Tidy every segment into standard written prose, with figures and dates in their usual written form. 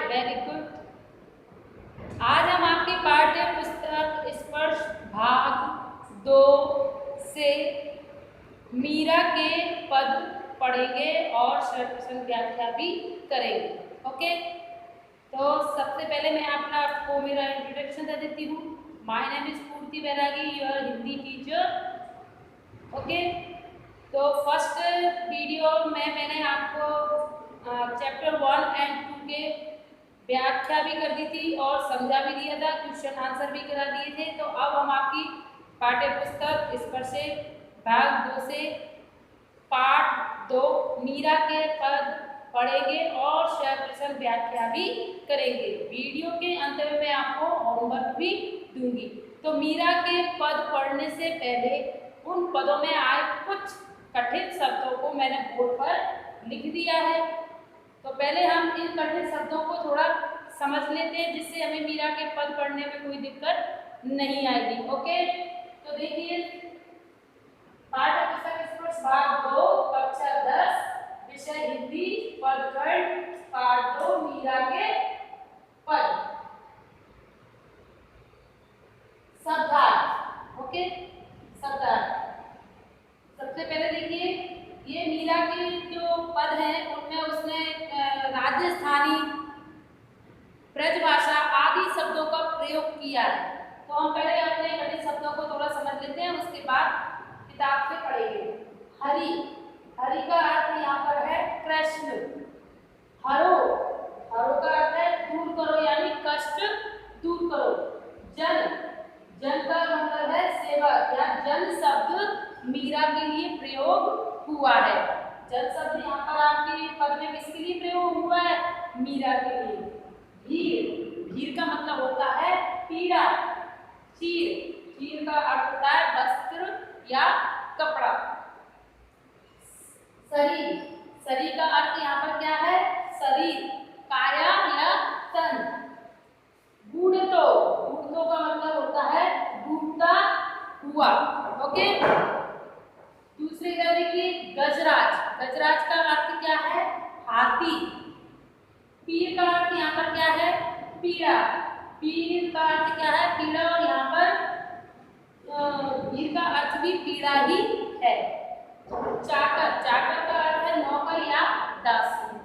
Very good. आज हम आपकी पाठ्य पुस्तक स्पर्श भाग 2 से मीरा के पद पढ़ेंगे और सर्वप्रथम व्याख्या भी करेंगे। ओके, तो सबसे पहले मैं आपको मेरा इंट्रोडक्शन दे देती हूँ। माय नेम इज पूर्ति बैरागी, योर हिंदी टीचर। ओके, तो फर्स्ट वीडियो में मैंने आपको चैप्टर 1 एंड 2 के व्याख्या भी कर दी थी और समझा भी दिया था, क्वेश्चन आंसर भी करा दिए थे। तो अब हम आपकी पाठ्य पुस्तक स्पर्श भाग 2 से पाठ 2 मीरा के पद पढ़ेंगे और सर्वप्रथम व्याख्या भी करेंगे। वीडियो के अंत में मैं आपको होमवर्क भी दूंगी। तो मीरा के पद पढ़ने से पहले उन पदों में आए कुछ कठिन शब्दों को मैंने बोर्ड पर लिख दिया है। तो पहले हम इन कठिन शब्दों को थोड़ा समझ लेते हैं, जिससे हमें मीरा के पद पढ़ने में कोई दिक्कत नहीं आएगी। ओके, तो देखिए, पाठ्य पुस्तक स्पर्श भाग 2 कक्षा 10 विषय हिंदी पदखंड पाठ 2 मीरा के पद शब्दार्थ। ओके, शब्दार्थ सबसे पहले देखिए, ये मीरा के जो पद हैं उनमें उसने राजस्थानी, ब्रजभाषा आदि शब्दों का प्रयोग किया है। तो हम पहले अपने कठिन शब्दों को थोड़ा समझ लेते हैं, उसके बाद किताब से पढ़ेंगे। हरि, हरि का अर्थ यहाँ पर है कृष्ण। हरो, हरो का अर्थ है दूर करो, यानी कष्ट दूर करो। जन, जन का मतलब है सेवक, या जन शब्द मीरा के लिए प्रयोग हुआ है। जन शब्द यहाँ पर आपके पद में किसके लिए प्रयोग हुआ है? मीरा के लिए। भीर, भीर का मतलब होता है पीड़ा। चीर, चीर का अर्थ होता है वस्त्र या कपड़ा। शरीर, शरीर का अर्थ यहाँ पर क्या है? शरीर, काया या तन। बूढ़तो, बूढ़तो का मतलब होता है डूबता हुआ। ओके, दूसरे का देखिए गजराज, गजराज का अर्थ क्या है? हाथी। पीर का अर्थ यहाँ पर क्या है? पीड़ा। पीर का अर्थ क्या है? पीड़ा, और यहाँ पर पीर का अर्थ भी पीड़ा ही है। चाकर, चाकर का अर्थ है नौकर या दासी।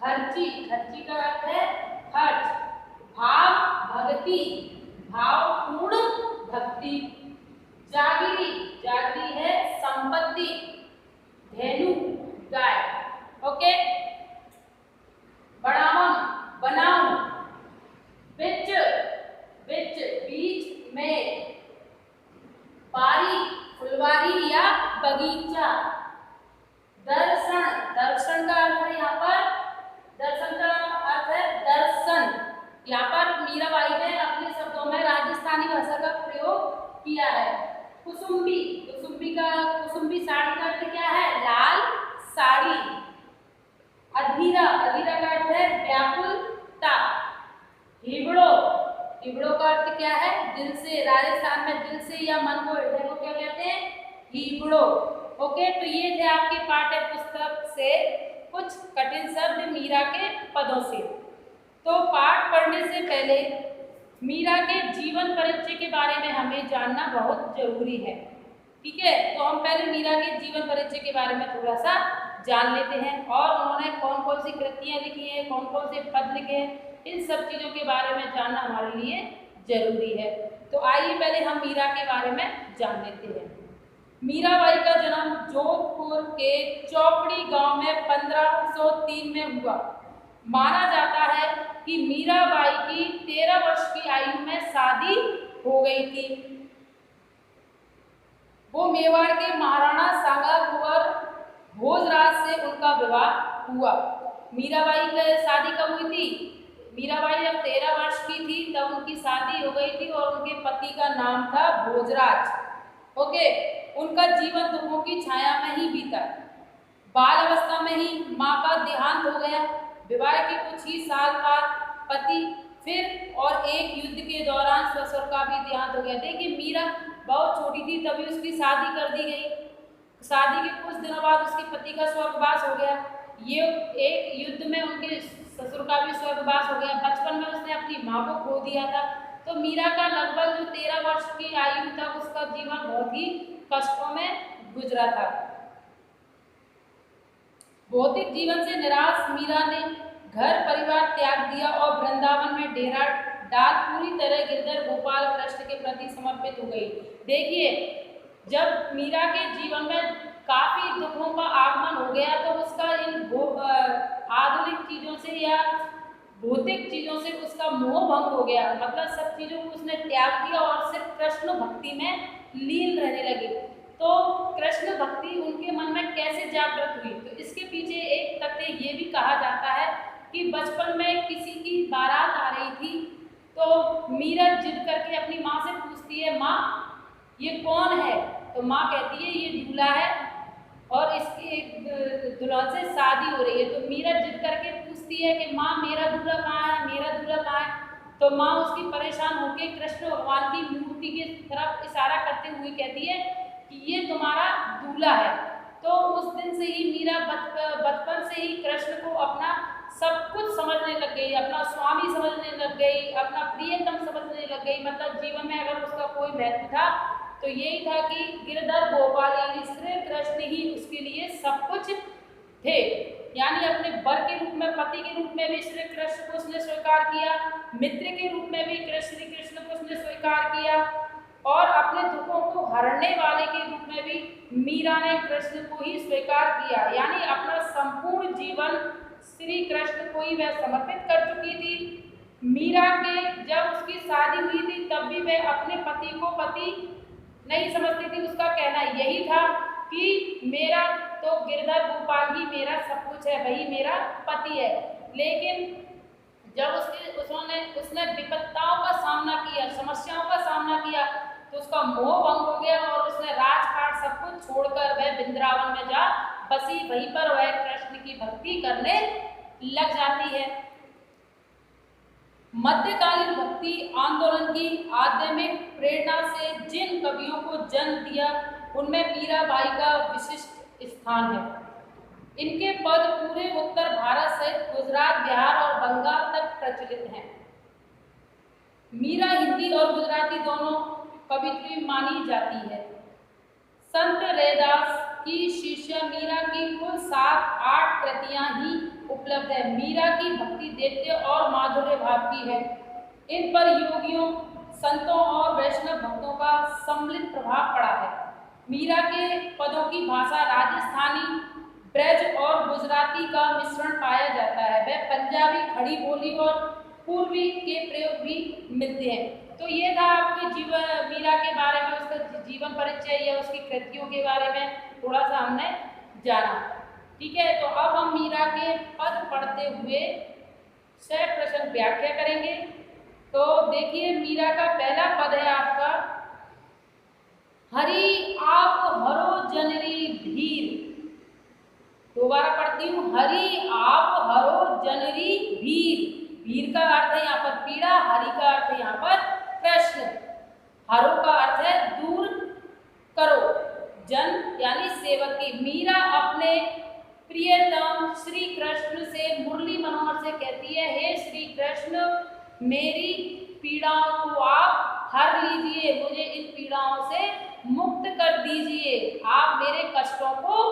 खर्ची, खर्ची का अर्थ है खर्च। भाव भक्ति, भावपूर्ण भक्ति। जागीरी, जागीरी है संपत्ति। धेनु, गाय। ओके, बढ़ावन, बनाऊ। बिच, बिच बीच में। बारी, फुलवारी या बगीचा। दर्शन, दर्शन का अर्थ है यहाँ पर, दर्शन का अर्थ है दर्शन। यहाँ पर मीराबाई ने अपने शब्दों में राजस्थानी भाषा का प्रयोग किया है। कुसुम्बी, कुसुम्बी का, कुसुम्बी साड़ी का अर्थ क्या है? लाल साड़ी। अधीरा, अधीरा का अर्थ है व्याकुलता। हिबड़ो, हिबड़ो का अर्थ क्या है? दिल से। राजस्थान में दिल से या मन को, हृदय को क्या कहते हैं? हिबड़ो। ओके, तो ये थे आपके पाठ्य पुस्तक से कुछ कठिन शब्द मीरा के पदों से। तो पाठ पढ़ने से पहले मीरा के जीवन परिचय के बारे में हमें जानना बहुत जरूरी है। ठीक है, तो हम पहले मीरा के जीवन परिचय के बारे में थोड़ा सा जान लेते हैं, और उन्होंने कौन कौन सी कृतियां लिखी हैं, कौन कौन से पद लिखे हैं, इन सब चीज़ों के बारे में जानना हमारे लिए जरूरी है। तो आइए पहले हम मीरा के बारे में जान लेते हैं। मीराबाई का जन्म जोधपुर के चौपड़ी गांव में 1503 में हुआ। माना जाता है कि मीराबाई की 13 वर्ष की आयु में शादी हो गई थी। वो मेवाड़ के महाराणा सांगा कुंवर भोजराज से उनका विवाह हुआ। मीराबाई की शादी कब हुई थी? मीराबाई जब 13 वर्ष की थी तब उनकी शादी हो गई थी, और उनके पति का नाम था भोजराज। ओके, उनका जीवन दुखों की छाया में ही बीता। बाल अवस्था में ही माँ का देहांत हो गया। विवाह के कुछ ही साल बाद पति फिर और एक युद्ध के दौरान ससुर का भी देहांत हो गया। देखिए, मीरा बहुत छोटी थी तभी उसकी शादी कर दी गई। शादी के कुछ दिनों बाद उसके पति का स्वर्गवास हो गया। ये एक युद्ध में उनके ससुर का भी स्वर्गवास हो गया, बचपन में उसने अपनी माँ को खो दिया था। तो मीरा का लगभग जो 13 वर्ष की आयु था उसका जीवन बहुत ही कष्टों में गुजरा था। भौतिक जीवन से निराश मीरा ने घर परिवार त्याग दिया और वृंदावन में डेरा डाल पूरी तरह गिरधर गोपाल कृष्ण के प्रति समर्पित हो गई। देखिए, जब मीरा के जीवन में काफी दुखों का आगमन हो गया तो उसका आधुनिक चीजों से या भौतिक चीजों से उसका मोह भंग हो गया, मतलब सब चीजों को उसने त्याग दिया और सिर्फ कृष्ण भक्ति में लीन रहने लगे। तो कृष्ण भक्ति उनके मन में कैसे जागृत हुई? तो इसके पीछे एक तथ्य ये भी कहा जाता है कि बचपन में किसी की बारात आ रही थी तो मीरा जिद करके अपनी माँ से पूछती है, माँ ये कौन है? तो माँ कहती है ये दूल्हा है और इसकी दुल्हन से शादी हो रही है। तो मीरा जिद करके पूछती है कि माँ मेरा दूल्हा कहाँ है, मेरा दूल्हा कहाँ है? तो माँ उसकी परेशान होकर कृष्ण भगवान की मूर्ति की तरफ इशारा करते हुए कहती है कि ये तुम्हारा दूल्हा है। तो उस दिन से ही मीरा बचपन से ही कृष्ण को अपना सब कुछ समझने लग गई, अपना स्वामी समझने लग गई, अपना प्रियतम समझने लग गई। मतलब जीवन में अगर उसका कोई महत्व था तो यही था कि गिरधर गोपाल यानी श्री कृष्ण ही उसके लिए सब कुछ थे। यानी अपने वर के रूप में, पति के रूप में भी श्री कृष्ण को उसने स्वीकार किया, मित्र के रूप में भी श्री कृष्ण को उसने स्वीकार किया और अपने दुखों को हरने वाले के रूप में भी मीरा ने कृष्ण को ही स्वीकार किया। यानी अपना संपूर्ण जीवन श्री कृष्ण को ही वह समर्पित कर चुकी थी। मीरा के जब उसकी शादी हुई थी तब भी वह अपने पति को पति नहीं समझती थी। उसका कहना यही था कि मेरा तो गिरधर गोपाल ही मेरा सब कुछ है, वही मेरा पति है। लेकिन जब उसने विपत्ताओं का सामना किया, समस्याओं का सामना किया तो उसका मोह भंग हो गया और उसने राजपाट सब कुछ छोड़कर वह वृंदावन में जा बसी। वहीं पर वह कृष्ण की भक्ति करने लग जाती है। मध्यकालीन भक्ति आंदोलन की आध्यात्मिक प्रेरणा से जिन कवियों को जन्म दिया उनमें मीराबाई का विशिष्ट स्थान है। इनके पद पूरे उत्तर भारत सहित गुजरात, बिहार और बंगाल तक प्रचलित हैं। मीरा हिंदी और गुजराती दोनों कवित्री मानी जाती है। संत रैदास की शिष्य मीरा की कुल 7-8 कृतियां ही उपलब्ध है। मीरा की भक्ति दैत्य और माधुर्य भाव की है। इन पर योगियों, संतों और वैष्णव भक्तों का सम्मिलित प्रभाव पड़ा है। मीरा के पदों की भाषा राजस्थानी, ब्रज और गुजराती का मिश्रण पाया जाता है। वह पंजाबी, खड़ी बोली और पूर्वी के प्रयोग भी मिलते हैं। तो ये था आपके मीरा के बारे में, उसका जीवन परिचय या उसकी कृतियों के बारे में थोड़ा सा हमने जाना। ठीक है, तो अब हम मीरा के पद पढ़ते हुए सह प्रश्न व्याख्या करेंगे। तो देखिए, मीरा का पहला पद है आपका, हरि आप हरो जनरी भीर। दोबारा पढ़ती हूँ, हरि आप हरो जनरी भीर। भीर का अर्थ है यहाँ पर पीड़ा, हरि का अर्थ है यहाँ पर कृष्ण, हरो का अर्थ है दूर करो, जन यानी सेवक की। मीरा अपने प्रियतम श्री कृष्ण से मुरली मनोहर से कहती है, हे श्री कृष्ण मेरी पीड़ाओं को आप हर लीजिए, मुझे इन पीड़ाओं से मुक्त कर दीजिए, आप मेरे कष्टों को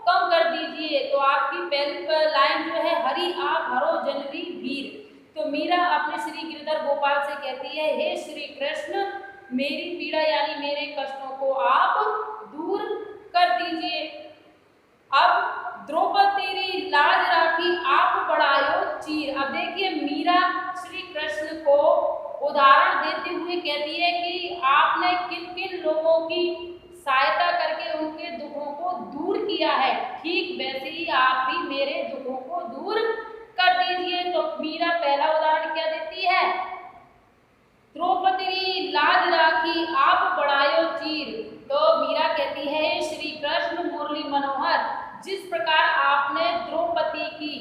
कम कर दीजिए। तो आपकी पहली लाइन जो है, हरि आप हरो जनरी वीर। तो मीरा अपने श्री गिरधर गोपाल से कहती है, हे श्री कृष्ण मेरी पीड़ा यानी मेरे कष्टों को आप दूर कर दीजिए। अब द्रौपदी तेरी लाज राखी आप बढ़ायो चीर। अब देखिए, मीरा श्री कृष्ण को उदाहरण देते हुए कहती है कि आपने किन किन लोगों की सहायता करके उनके दुखों को दूर किया है, ठीक वैसे ही आप भी मेरे दुखों को दूर कर दीजिए। तो मीरा पहला उदाहरण क्या देती है, द्रौपदी लाज राखी आप बढ़ायो चीर। तो मीरा कहती है, श्री कृष्ण मुरली मनोहर, जिस प्रकार आपने द्रौपदी की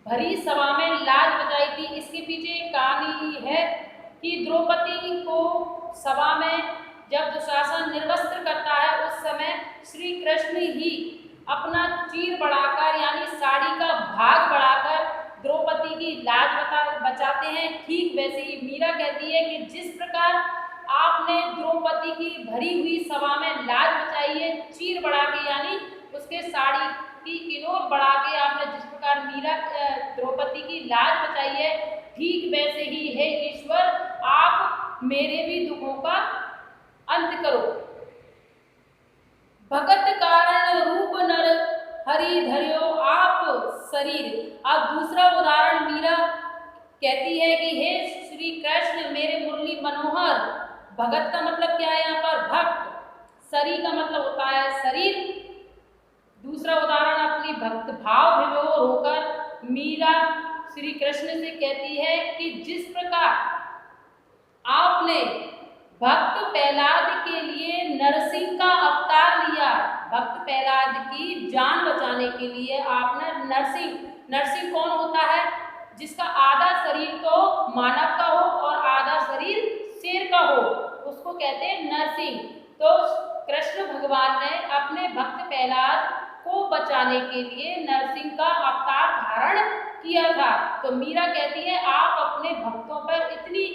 भरी सभा में लाज बचाई थी, इसके पीछे एक कहानी है कि द्रौपदी को सभा में जब दुशासन निर्वस्त्र करता है उस समय श्री कृष्ण ही अपना चीर बढ़ाकर यानी साड़ी का भाग बढ़ाकर द्रौपदी की लाज बचाते हैं, ठीक वैसे ही मीरा कहती है कि जिस प्रकार आपने द्रौपदी की भरी हुई सभा में लाज बचाई है, चीर बढ़ा के यानी उसके साड़ी की किनोर बढ़ा के आपने जिस प्रकार मीरा द्रौपदी की लाज बचाई है, ठीक वैसे ही हे ईश्वर आप मेरे भी दुखों का अंत करो। भगत कारण रूप नर हरि धर्यो आप शरीर। अब दूसरा उदाहरण मीरा कहती है कि हे श्री कृष्ण मेरे मुरली मनोहर। भगत का मतलब क्या है यहाँ पर? भक्त। शरीर का मतलब होता है शरीर। दूसरा उदाहरण अपनी भक्त भाव विभोर होकर मीरा श्री कृष्ण से कहती है कि जिस प्रकार आपने भक्त प्रहलाद के लिए नरसिंह का अवतार लिया, भक्त प्रहलाद की जान बचाने के लिए आपने नरसिंह कौन होता है? जिसका आधा शरीर तो मानव का हो और आधा शरीर शेर का हो, उसको कहते हैं नरसिंह। तो कृष्ण भगवान ने अपने भक्त प्रहलाद को बचाने के लिए नरसिंह का अवतार धारण किया था। तो मीरा कहती है आप अपने भक्तों पर इतनी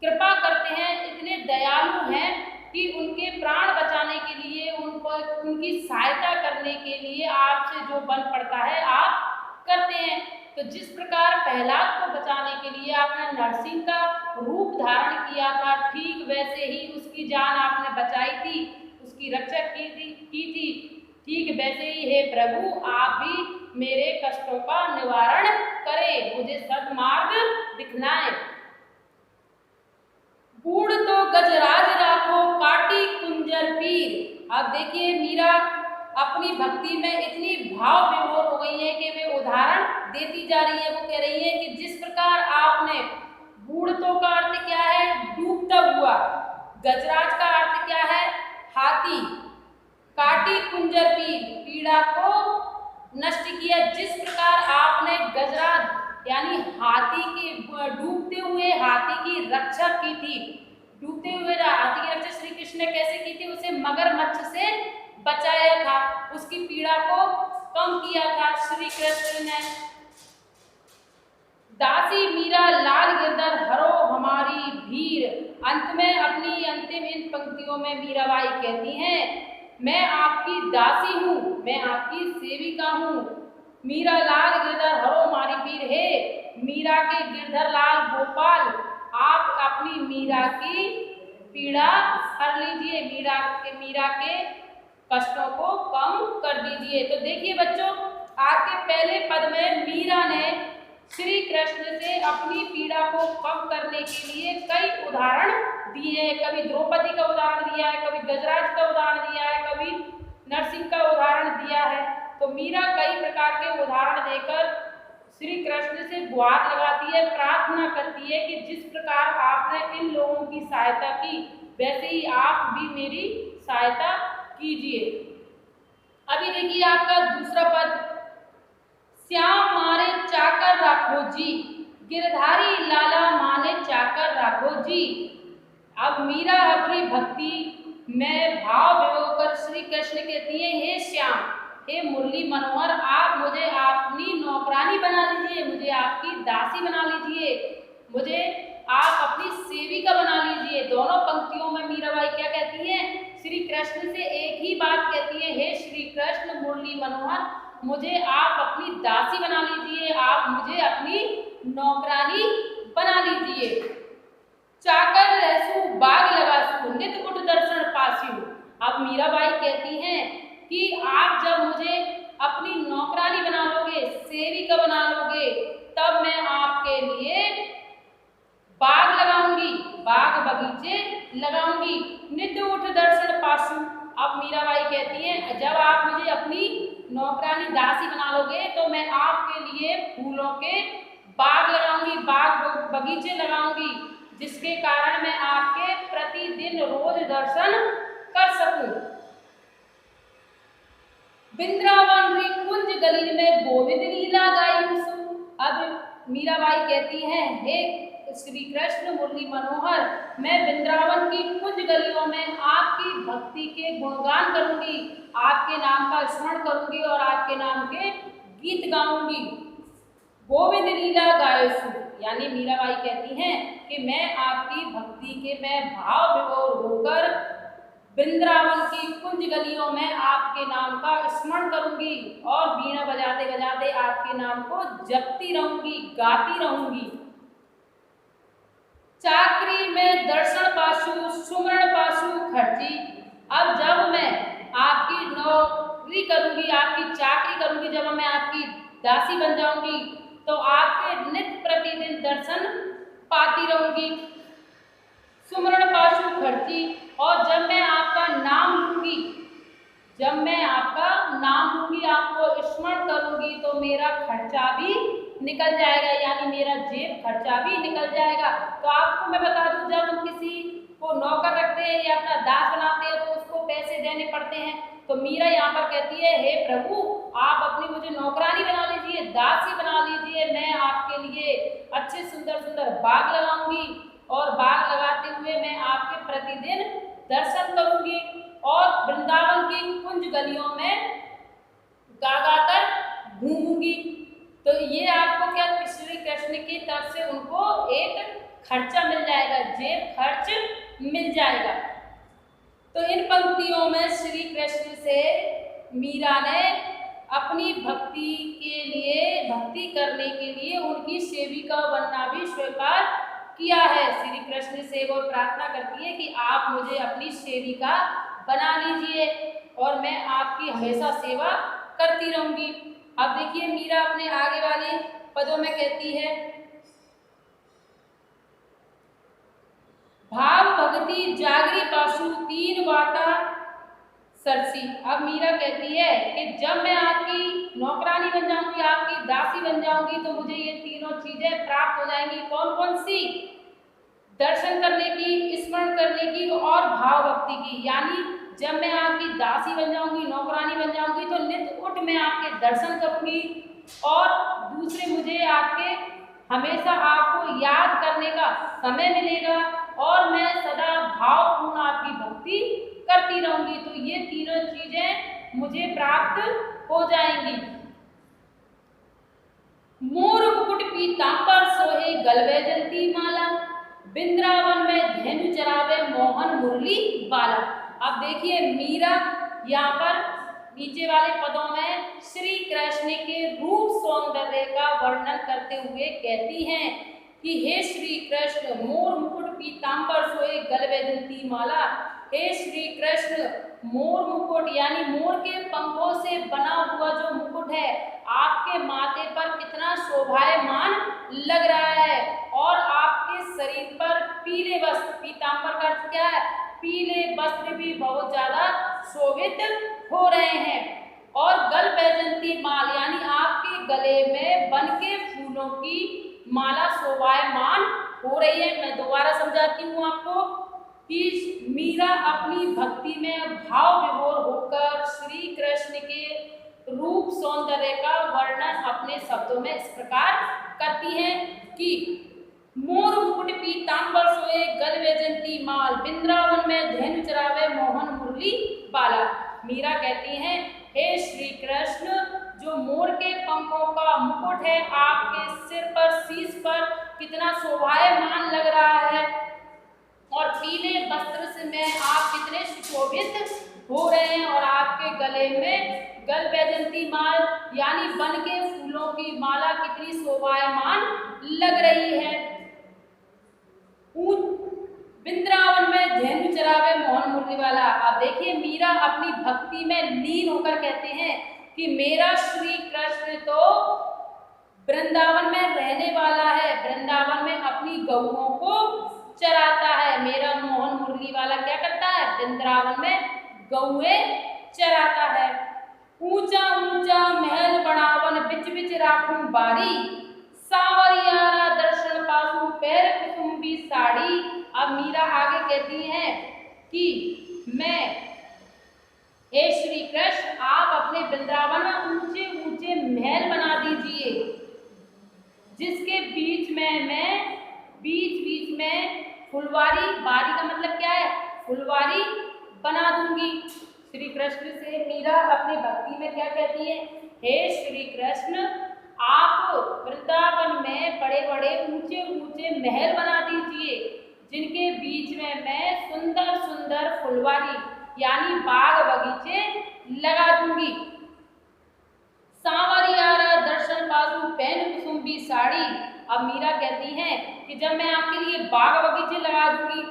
कृपा करते हैं, इतने दयालु हैं कि उनके प्राण बचाने के लिए, उनकी सहायता करने के लिए आपसे जो बन पड़ता है आप करते हैं। तो जिस प्रकार प्रहलाद को बचाने के लिए आपने नरसिंह का रूप धारण किया था, ठीक वैसे ही उसकी जान आपने बचाई थी, उसकी रक्षा की थी। ठीक वैसे ही हे प्रभु आप भी मेरे कष्टों का निवारण करें, मुझे सद्मार्ग दिखलाएं। बूढ़ तो गजराज राखो काटी कुंजर पीर। अब देखिए मीरा अपनी भक्ति में इतनी भाव विभोर हो गई है कि वे उदाहरण देती जा रही है। वो कह रही है कि जिस प्रकार आपने, बूढ़ तो का अर्थ क्या है? डूबता हुआ। गजराज का अर्थ क्या है? हाथी। काटी कुंजर पीर, पीड़ा को नष्ट किया। जिस प्रकार आपने गजराज यानी हाथी के डूबते हुए हाथी की रक्षा की थी, डूबते हुए हाथी की रक्षा श्री कृष्ण ने कैसे की थी? उसे मगरमच्छ से बचाया था, उसकी पीड़ा को कम किया था श्री कृष्ण ने। दासी मीरा लाल गिरधर हरो हमारी भीर। अंत में अपनी अंतिम इन पंक्तियों में मीराबाई कहती हैं मैं आपकी दासी हूँ, मैं आपकी सेविका हूँ। मीरा लाल गिरधर हरो हमारी भीर। है मीरा के गिरधर लाल गोपाल, आप अपनी मीरा की पीड़ा हर लीजिए, मीरा के कष्टों को कम कर दीजिए। तो देखिए बच्चों, आपके पहले पद में मीरा ने श्री कृष्ण से अपनी पीड़ा को कम करने के लिए कई उदाहरण दिए हैं। कभी द्रौपदी का उदाहरण दिया है, कभी गजराज का उदाहरण दिया है, कभी नरसिंह का उदाहरण दिया है। तो मीरा कई प्रकार के उदाहरण देकर श्री कृष्ण से गुहार लगाती है, प्रार्थना करती है कि जिस प्रकार आपने इन लोगों की सहायता की, वैसे ही आप भी मेरी सहायता कीजिए। अभी देखिए आपका दूसरा पद, श्याम मारे चाकर राखो जी, गिरधारी लाला माने चाकर राखो जी। अब मीरा अपनी भक्ति में भाव विभोर श्री कृष्ण कहती है हे श्याम, हे मुरली मनोहर, आप मुझे अपनी नौकरानी बना लीजिए, मुझे आपकी दासी बना लीजिए, मुझे आप अपनी सेविका बना लीजिए। दोनों पंक्तियों में मीराबाई क्या कहती है? श्री कृष्ण से एक ही बात कहती है, हे श्री कृष्ण मुरली मनोहर, मुझे आप अपनी दासी बना लीजिए, आप मुझे अपनी नौकरानी बना लीजिए। चाकर रहसु बाग लगासु नित उठ दर्शन पास्यु। अब मीराबाई कहती हैं कि आप जब मुझे अपनी नौकरानी बना लोगे, सेविका बना लोगे, तब मैं आपके लिए बाग लगाऊंगी, बाग बगीचे लगाऊंगी। नित उठ दर्शन पास्यु। अब मीराबाई कहती हैं जब आप मुझे अपनी नौकरानी दासी बना लोगे तो मैं आपके लिए फूलों के बाग लगाऊंगी, बाग बगीचे लगाऊंगी, जिसके कारण मैं आपके प्रतिदिन रोज दर्शन कर सकूं। वृंदावन री कुंज गली में गोविंद लीला गाई। अब मीराबाई कहती हैं हे श्री कृष्ण मुरली मनोहर, मैं वृंदावन की कुंज गलियों में आपकी भक्ति के गुणगान करूंगी, आपके नाम का स्मरण करूंगी और आपके नाम के गीत गाऊंगी। गोविंद लीला गायसु, यानी मीराबाई कहती हैं कि मैं आपकी भक्ति के मैं भाव विभोर होकर वृंदावन की कुंज गलियों में आपके नाम का स्मरण करूंगी और वीणा बजाते बजाते आपके नाम को जपती रहूंगी, गाती रहूंगी। चाकरी में दर्शन पाशु सुमरण पाशु खर्ची, अब जब मैं आपकी नौकरी करूंगी, आपकी चाकरी करूंगी, जब मैं आपकी दासी बन जाऊंगी तो आपके नित्य प्रतिदिन दर्शन पाती रहूंगी। सुमरण पाशु खर्ची, और जब मैं आपका नाम लूंगी, जब मैं आपका नाम लूंगी, आपको स्मरण करूंगी तो मेरा खर्चा भी निकल जाएगा, यानी मेरा जेब खर्चा भी निकल जाएगा। तो आपको मैं बता दूं, जब हम किसी को नौकर रखते हैं या अपना दास बनाते हैं तो उसको पैसे देने पड़ते हैं। तो मीरा यहाँ पर कहती है, हे प्रभु आप अपनी मुझे नौकरानी बना लीजिए, दासी बना लीजिए, मैं आपके लिए अच्छे सुंदर सुंदर बाग लगाऊंगी और बाग लगाते हुए मैं आपके प्रतिदिन दर्शन करूंगी और वृंदावन की कुंज गलियों में गा गा कर घूमूंगी। तो ये आपको क्या श्री कृष्ण की तरफ से उनको एक खर्चा मिल जाएगा, जेब खर्च मिल जाएगा। तो इन पंक्तियों में श्री कृष्ण से मीरा ने अपनी भक्ति के लिए, भक्ति करने के लिए उनकी सेविका बनना भी स्वीकार किया है। श्री कृष्ण से वो प्रार्थना करती है कि आप मुझे अपनी सेविका बना लीजिए और मैं आपकी हमेशा सेवा करती रहूंगी। अब देखिए मीरा अपने आगे वाले पदों में कहती है, भाव भक्ति जागरी पाशु तीन वाता सरसी। अब मीरा कहती है कि जब मैं आपकी नौकरानी बन जाऊंगी, आपकी दासी बन जाऊंगी तो मुझे ये तीनों चीजें प्राप्त हो जाएंगी। कौन कौन सी? दर्शन करने की, स्मरण करने की और भाव भक्ति की। यानी जब मैं आपकी दासी बन जाऊंगी, नौकरानी बन जाऊंगी तो नित्य उठ मैं आपके दर्शन करूंगी और दूसरे मुझे आपके हमेशा आपको याद करने का समय मिलेगा और मैं सदा भावपूर्ण आपकी भक्ति करती रहूंगी। तो ये तीनों चीजें मुझे प्राप्त हो जाएंगी। मोर मुकुट पीतांबर सोहे गलवे जंती माला, वृंदावन में धेनु चरावे मोहन मुरली बाला। अब देखिए मीरा यहाँ पर नीचे वाले पदों में श्री कृष्ण के रूप सौंदर्य का वर्णन करते हुए कहती हैं कि हे श्री कृष्ण, मोर मुकुट पीतांबर सोए गलवे जंती माला। हे श्री कृष्ण, मोर मुकुट यानी मोर के पंखों से बना हुआ जो मुकुट है आपके माथे पर कितना शोभायमान लग रहा है और आपके शरीर पर पीले वस्त्र, पीतांबर का अर्थ क्या है? पीले वस्त्र भी बहुत ज्यादा शोभित हो रहे हैं। और गल बैजंती माल यानी आपके गले में बन के फूलों की माला शोभायमान हो रही है। मैं दोबारा समझाती हूँ आपको कि मीरा अपनी भक्ति में भाव विभोर होकर श्री कृष्ण के रूप सौंदर्य का वर्णन अपने शब्दों में इस प्रकार करती है कि मोर मुकुट पीतांबर सोए गल बैजंती माल, वृंदावन में धेनु चरावे मोहन मुरली बाला। मीरा कहती हैं, हे श्री कृष्ण, जो मोर के पंखों का मुकुट है आपके सिर पर, शीश पर कितना शोभायमान लग रहा है और पीले वस्त्र से में आप कितने सुशोभित हो रहे हैं और आपके गले में गल बैजंती माल यानी बन के फूलों की माला कितनी शोभायमान लग रही है। वृंदावन में धेनु चरावे मोहन मुरली वाला। अब देखिए मीरा अपनी भक्ति में लीन होकर कहते हैं कि मेरा श्री कृष्ण तो वृंदावन में रहने वाला है, वृंदावन में अपनी गौओं को चराता है। मेरा मोहन मुरली वाला क्या करता है? वृंदावन में गौए चराता है। ऊंचा ऊंचा महल बनावन बिच बिच राखूं बारी, सावरियारा दर्शन पासू पैर कुसुम्बी साड़ी। अब मीरा आगे कहती हैं कि मैं, हे श्री कृष्ण, आप अपने वृंदावन में ऊंचे ऊंचे महल बना दीजिए जिसके बीच में मैं बीच में फुलवारी, बारी का मतलब क्या है? फुलवारी बना दूंगी। श्री कृष्ण से मीरा अपनी भक्ति में क्या कहती है? हे श्री कृष्ण, आप वृंदावन में बड़े बड़े ऊंचे ऊंचे महल बना दीजिए, जिनके बीच में मैं सुंदर सुंदर फुलवारी यानी बाग बगीचे लगा दूंगी। सांवरियारा दर्शन पासु पहन कुसुम्बी साड़ी। अब मीरा कहती हैं कि जब मैं आपके लिए बाग बगीचे लगा दूंगी,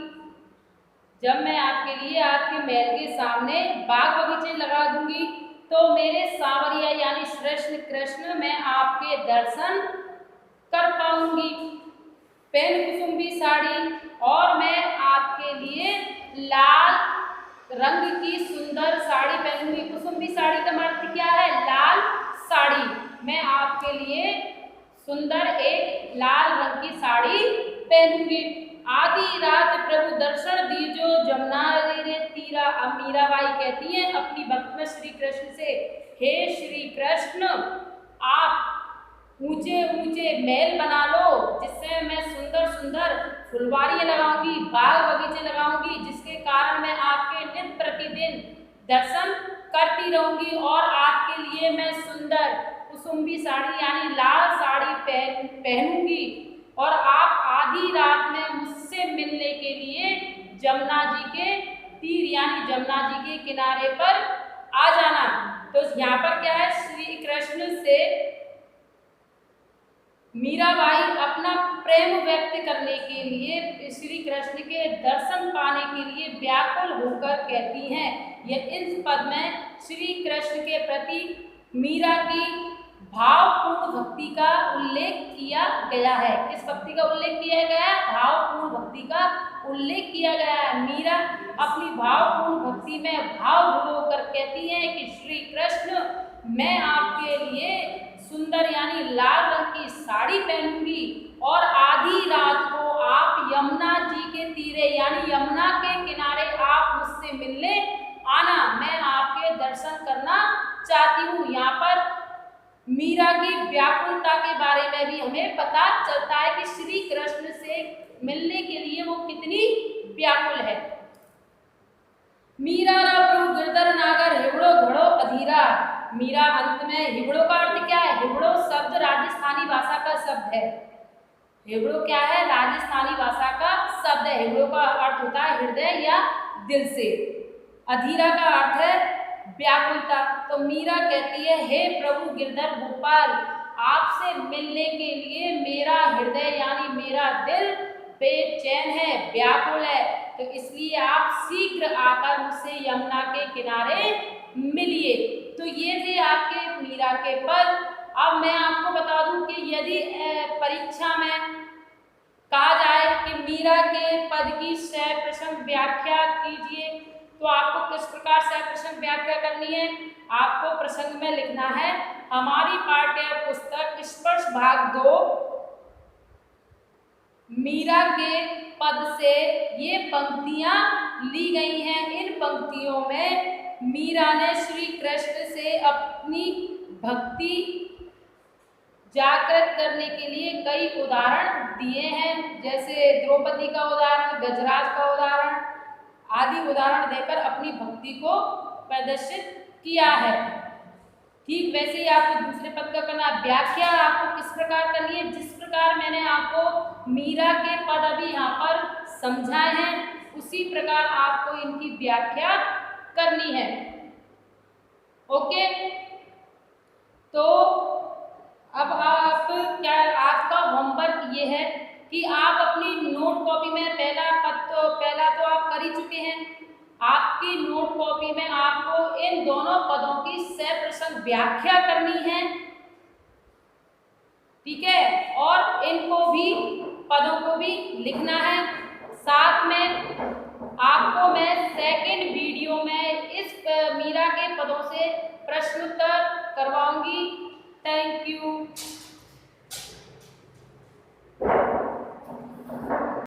जब मैं आपके लिए आपके महल के सामने बाग बगीचे लगा दूंगी, तो मेरे सांवरिया यानी श्रेष्ठ कृष्ण मैं आपके दर्शन कर पाऊंगी। पहन कुसुम्बी साड़ी, और मैं आपके लिए लाल रंग की सुंदर साड़ी पहनूंगी। कुसुम्बी साड़ी का मतलब क्या है? लाल साड़ी। मैं आपके लिए सुंदर एक लाल रंग की साड़ी पहनूंगी। आधी रात प्रभु दर्शन दीजो जमुना रे तीरा। अब मीराबाई कहती है अपनी भक्त में श्री कृष्ण से, हे श्री कृष्ण, आप ऊंचे ऊंचे महल बना लो, जिससे मैं सुंदर सुंदर फुलवारियां लगाऊंगी, बाग बगीचे लगाऊंगी, जिसके कारण मैं आपके नित्य प्रतिदिन दर्शन करती रहूंगी, और आपके लिए मैं सुंदर कुसुम्बी साड़ी यानी लाल साड़ी पहनूंगी, और आप आधी रात में मुझसे मिलने के लिए जमुना जी के तीर यानी जमुना जी के किनारे पर आ जाना। तो यहाँ पर क्या है, श्री कृष्ण से मीराबाई अपना प्रेम व्यक्त करने के लिए, श्री कृष्ण के दर्शन पाने के लिए व्याकुल होकर कहती हैं। यह इस पद में श्री कृष्ण के प्रति मीरा की भावपूर्ण भक्ति का उल्लेख किया गया है। किस भक्ति का उल्लेख किया गया है? भावपूर्ण भक्ति का उल्लेख किया गया है। मीरा अपनी भावपूर्ण भक्ति में भाव होकर कहती हैं कि श्री कृष्ण, मैं आपके लिए सुंदर यानी लाल रंग की साड़ी पहनूंगी, और आधी रात को आप यमुना जी के तीरे यानी यमुना के किनारे आप मुझसे मिलने आना, मैं आपके दर्शन करना चाहती हूँ। यहाँ पर मीरा की व्याकुलता के बारे में भी हमें पता चलता है कि श्री कृष्ण से मिलने के लिए वो कितनी व्याकुल है। मीरा रा प्रभु गिरधर नागर हिबड़ो घड़ो अधीरा। मीरा अंत में, हिबड़ो का अर्थ क्या है? हिबड़ो शब्द राजस्थानी भाषा का शब्द है। हिबड़ो क्या है? राजस्थानी भाषा का शब्द है। हिबड़ो का अर्थ होता है हृदय या दिल से। अधीरा का अर्थ है व्याकुलता। तो मीरा कहती है, हे प्रभु गिरधर गोपाल, आपसे मिलने के लिए मेरा हृदय यानी मेरा दिल बेचैन है, व्याकुल है, तो इसलिए आप शीघ्र आकर मुझसे यमुना के किनारे मिलिए। तो ये थे आपके मीरा के पद। अब मैं आपको बता दूं कि यदि परीक्षा में कहा जाए कि मीरा के पद की सप्रसंग व्याख्या कीजिए, तो आपको किस प्रकार सप्रसंग व्याख्या करनी है? आपको प्रसंग में लिखना है, हमारी पाठ्य पुस्तक स्पर्श भाग 2 मीरा के पद से ये पंक्तियां ली गई हैं। इन पंक्तियों में मीरा ने श्री कृष्ण से अपनी भक्ति जागृत करने के लिए कई उदाहरण दिए हैं, जैसे द्रौपदी का उदाहरण, गजराज का उदाहरण आदि उदाहरण देकर अपनी भक्ति को प्रदर्शित किया है। ठीक वैसे ही आपको दूसरे पद का करना, व्याख्या आपको किस प्रकार करनी है? जिस प्रकार मैंने आपको मीरा के पद अभी यहाँ पर समझाए हैं, उसी प्रकार आपको इनकी व्याख्या करनी है। ओके, तो अब आप क्या, आज का होमवर्क ये है कि आप अपनी नोट कॉपी में पहला तो आप कर ही चुके हैं। आपकी नोट कॉपी में आपको इन दोनों पदों की सप्रसंग व्याख्या करनी है, ठीक है, और इनको भी पदों को भी लिखना है। साथ में आपको मैं सेकंड वीडियो में इस मीरा के पदों से प्रश्नोत्तर करवाऊंगी। थैंक